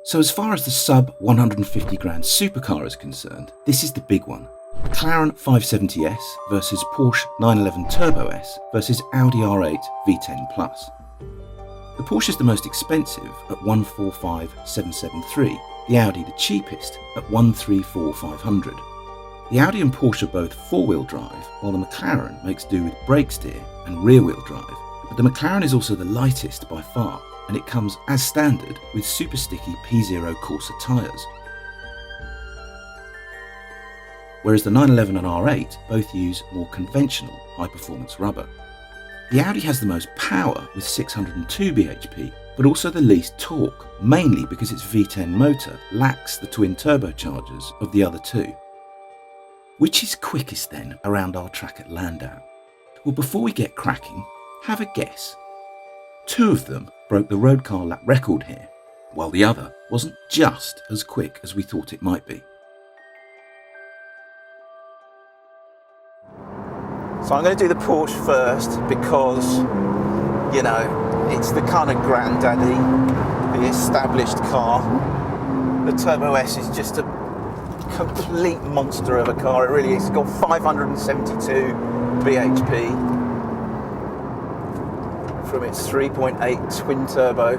So as far as the sub 150 grand supercar is concerned, this is the big one. McLaren 570S versus Porsche 911 Turbo S versus Audi R8 V10 Plus. The Porsche is the most expensive at 145,773, the Audi the cheapest at 134,500. The Audi and Porsche are both four-wheel drive, while the McLaren makes do with brake steer and rear-wheel drive, but the McLaren is also the lightest by far, and it comes as standard with super sticky P0 Corsa tyres. Whereas the 911 and R8 both use more conventional high-performance rubber. The Audi has the most power with 602 bhp, but also the least torque, mainly because its V10 motor lacks the twin turbochargers of the other two. Which is quickest then around our track at Landau? Well, before we get cracking, have a guess. Two of them broke the road car lap record here, while the other wasn't just as quick as we thought it might be. So I'm going to do the Porsche first because, you know, it's the kind of granddaddy, the established car. The Turbo S is just a complete monster of a car, it really is. It's got 572 bhp from its 3.8 twin turbo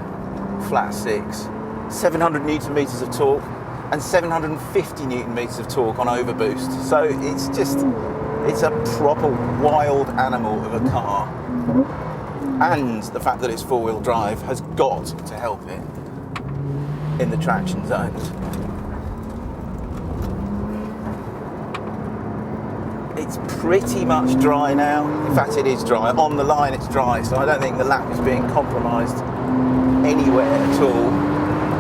flat six, 700 newton meters of torque and 750 newton meters of torque on overboost. So it's a proper wild animal of a car, and the fact that it's four-wheel drive has got to help it in the traction zones. It's pretty much dry now. In fact, it is dry. On the line it's dry, so I don't think the lap is being compromised anywhere at all.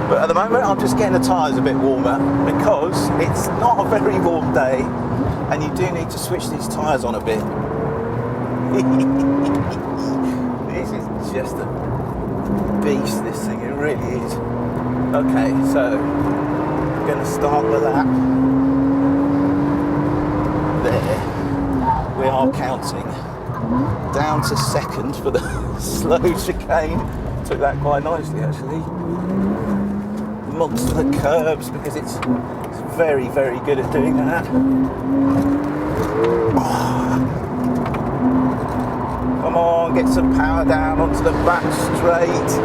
But at the moment I'm just getting the tyres a bit warmer because it's not a very warm day and you do need to switch these tyres on a bit. This is just a beast, this thing, it really is. Okay, so I'm going to start the lap. There, we are counting down to second for the slow chicane. Took that quite nicely actually. Monster curbs because it's very, very good at doing that. Come on, get some power down onto the back straight.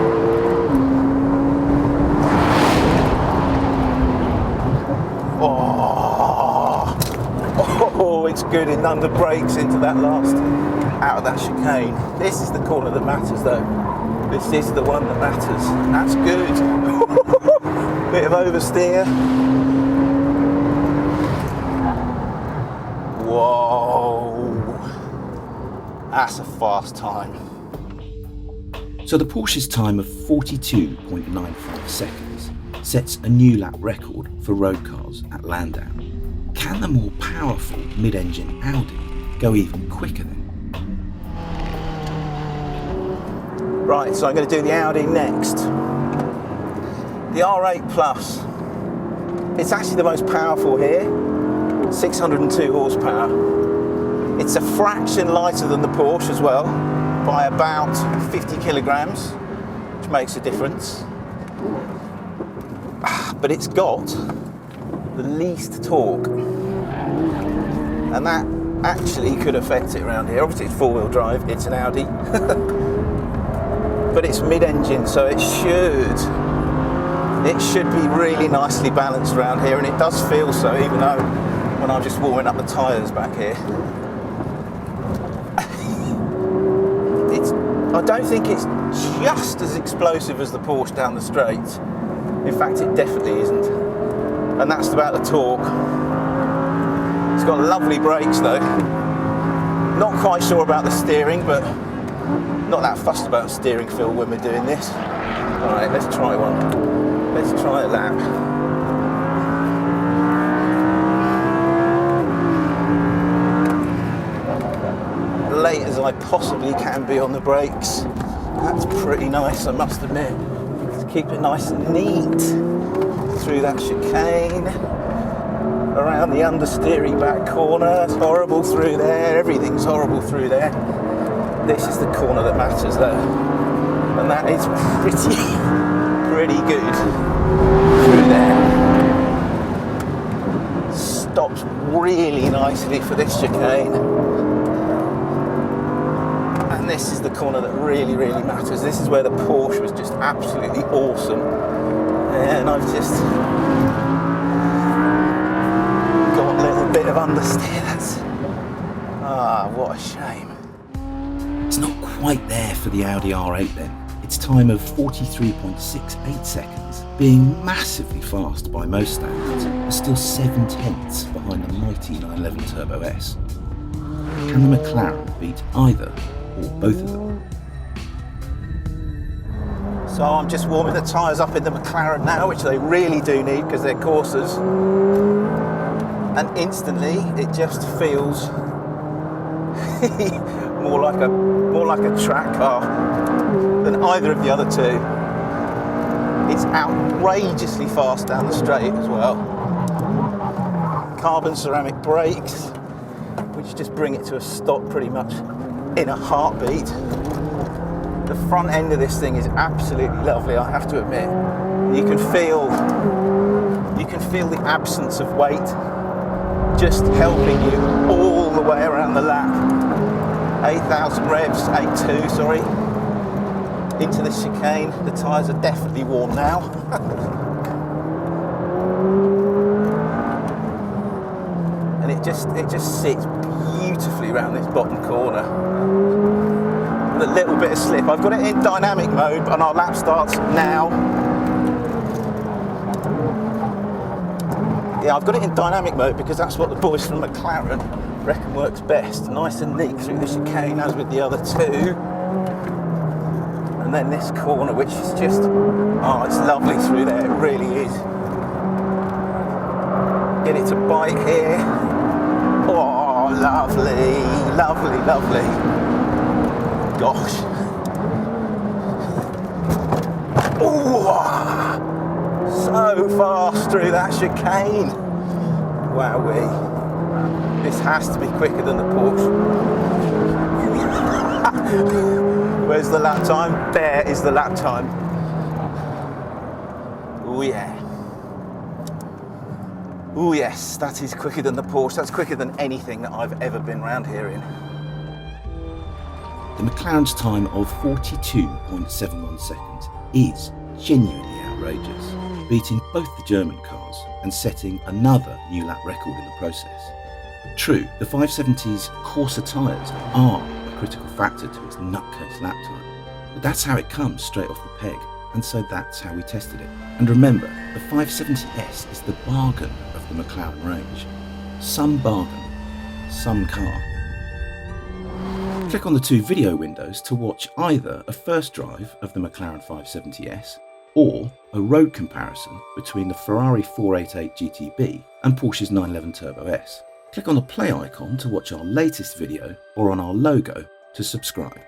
Oh, it's good in under brakes into that last, out of that chicane. This is the corner that matters though. This is the one that matters. That's good. Bit of oversteer. Whoa. That's a fast time. So the Porsche's time of 42.95 seconds sets a new lap record for road cars at Landau. Can the more powerful mid-engine Audi go even quicker then? Right, so I'm going to do the Audi next. The R8 Plus. It's actually the most powerful here, 602 horsepower. It's a fraction lighter than the Porsche as well, by about 50 kilograms, which makes a difference. But it's got the least torque, and that actually could affect it around here. Obviously it's four-wheel drive, it's an Audi, but it's mid-engine, so it should be really nicely balanced around here, and it does feel so, even though when I'm just warming up the tyres back here. I don't think it's just as explosive as the Porsche down the straight. In fact, it definitely isn't. And that's about the torque. It's got lovely brakes though. Not quite sure about the steering, but not that fussed about steering feel when we're doing this. Alright, let's try one. Let's try a lap. Late as I possibly can be on the brakes. That's pretty nice, I must admit. Let's keep it nice and neat through that chicane, around the understeering back corner. It's horrible through there, everything's horrible through there. This is the corner that matters though, and that is pretty good. stops really nicely for this chicane. And this is the corner that really, really matters. This is where the Porsche was just absolutely awesome. And I've just got a little bit of understeer. What a shame. It's not quite there for the Audi R8 then. Its time of 43.68 seconds, being massively fast by most standards, is still 7/10 behind the mighty 911 Turbo S. Can the McLaren beat either or both of them? So I'm just warming the tyres up in the McLaren now, which they really do need because they're coursers. And instantly it just feels more like a track car than either of the other two. It's outrageously fast down the straight as well. Carbon ceramic brakes, which just bring it to a stop pretty much in a heartbeat. The front end of this thing is absolutely lovely, I have to admit. You can feel the absence of weight just helping you all the way around the lap. 8,000 revs, 8.2, sorry, into the chicane. The tyres are definitely warm now. And it just sits beautifully around this bottom corner. With a little bit of slip. I've got it in dynamic mode and our lap starts now. Yeah, I've got it in dynamic mode because that's what the boys from McLaren reckon works best. Nice and neat through the chicane as with the other two. And then this corner, which is just, oh, it's lovely through there, it really is. Get it to bite here. Oh, lovely, lovely, lovely. Gosh. Oh, so fast through that chicane. Wowee. This has to be quicker than the Porsche. Where's the lap time? There is the lap time. Oh yeah. Oh yes, that is quicker than the Porsche. That's quicker than anything that I've ever been round here in. The McLaren's time of 42.71 seconds is genuinely outrageous, beating both the German cars and setting another new lap record in the process. True, the 570's coarser tyres are a critical factor to its nutcase lap time, but that's how it comes straight off the peg, and so that's how we tested it. And remember, the 570S is the bargain of the McLaren range. Some bargain, some car. Click on the two video windows to watch either a first drive of the McLaren 570S or a road comparison between the Ferrari 488 GTB and Porsche's 911 Turbo S. Click on the play icon to watch our latest video or on our logo to subscribe.